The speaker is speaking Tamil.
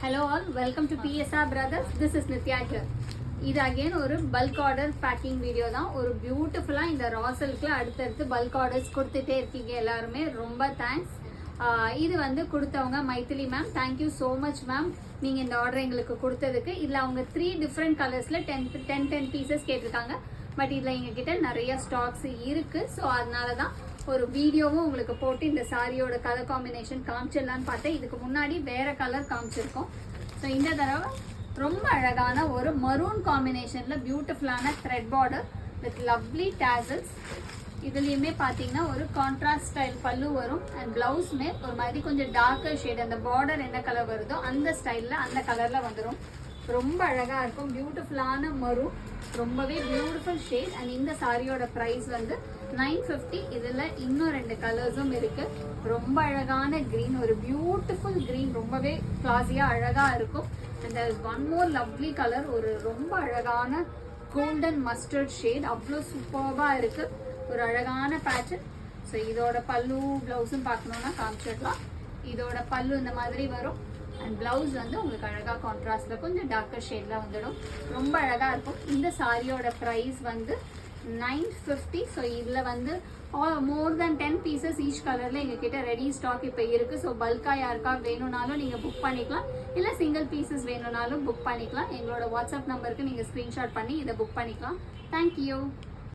Hello all, welcome to PSR Brothers. This is Nitya here. இது again ஒரு பல்க் ஆர்டர் பேக்கிங் வீடியோ தான். ஒரு பியூட்டிஃபுல்லாக இந்த ரா சில்கில் அடுத்தடுத்து பல்க் ஆர்டர்ஸ் கொடுத்துட்டே இருக்கீங்க எல்லாருமே, ரொம்ப தேங்க்ஸ். இது வந்து கொடுத்தவங்க Maithili ma'am, thank you so much ma'am. நீங்கள் இந்த ஆர்டர் எங்களுக்கு கொடுத்ததுக்கு. இதில் அவங்க 3 டிஃப்ரெண்ட் கலர்ஸில் 10 பீசஸ் கேட்டிருக்காங்க. பட் இதில் எங்ககிட்ட நிறைய ஸ்டாக்ஸ் இருக்குது. ஸோ அதனால தான் ஒரு வீடியோவும் உங்களுக்கு போட்டு இந்த சாரியோட கலர் காம்பினேஷன் காமிச்சிடலான்னு பார்த்தேன். இதுக்கு முன்னாடி வேறு கலர் காமிச்சிருக்கோம். ஸோ இந்த தடவை ரொம்ப அழகான ஒரு மரூன் காம்பினேஷனில் பியூட்டிஃபுல்லான thread border with lovely tassels. இதுலேயுமே பார்த்தீங்கன்னா ஒரு கான்ட்ராஸ்ட் ஸ்டைல் பல்லு வரும். அண்ட் ப்ளவுஸுமே ஒரு மாதிரி கொஞ்சம் டார்க்கர் ஷேட், அந்த பார்டர் என்ன கலர் வருதோ அந்த ஸ்டைலில் அந்த கலரில் வந்துடும். ரொம்ப அழகாக இருக்கும். பியூட்டிஃபுல்லான மரூன், ரொம்பவே பியூட்டிஃபுல் ஷேட். அண்ட் இந்த சாரியோட ப்ரைஸ் வந்து 950. இதில் இன்னும் 2 கலர்ஸும் இருக்குது. ரொம்ப அழகான க்ரீன், ஒரு பியூட்டிஃபுல் க்ரீன், ரொம்பவே கிளாஸியாக அழகாக இருக்கும். And there is one more lovely colour, ஒரு ரொம்ப அழகான கோல்டன் மஸ்டர்ட் ஷேட், அவ்வளோ சூப்பராக இருக்குது. ஒரு அழகான பேட்டர்ன். ஸோ இதோட பல்லு ப்ளவுஸும் பார்க்கணுன்னா காமிச்சிடலாம். இதோட பல்லு இந்த மாதிரி வரும். அண்ட் ப்ளவுஸ் வந்து உங்களுக்கு அழகாக கான்ட்ராஸ்டில் கொஞ்சம் டார்க்கர் ஷேடில் வந்துடும். ரொம்ப அழகாக இருக்கும். இந்த சாரியோட ப்ரைஸ் வந்து 950. ஸோ இதில் வந்து மோர் தேன் 10 பீசஸ் ஈச் கலரில் எங்ககிட்ட ரெடி ஸ்டாக் இப்போ இருக்குது. ஸோ பல்காக யாருக்கா வேணும்னாலும் நீங்கள் புக் பண்ணிக்கலாம், இல்லை சிங்கிள் பீசஸ் வேணும்னாலும் புக் பண்ணிக்கலாம். எங்களோட வாட்ஸ்அப் நம்பருக்கு நீங்கள் ஸ்க்ரீன்ஷாட் பண்ணி இதை புக் பண்ணிக்கலாம். தேங்க்யூ.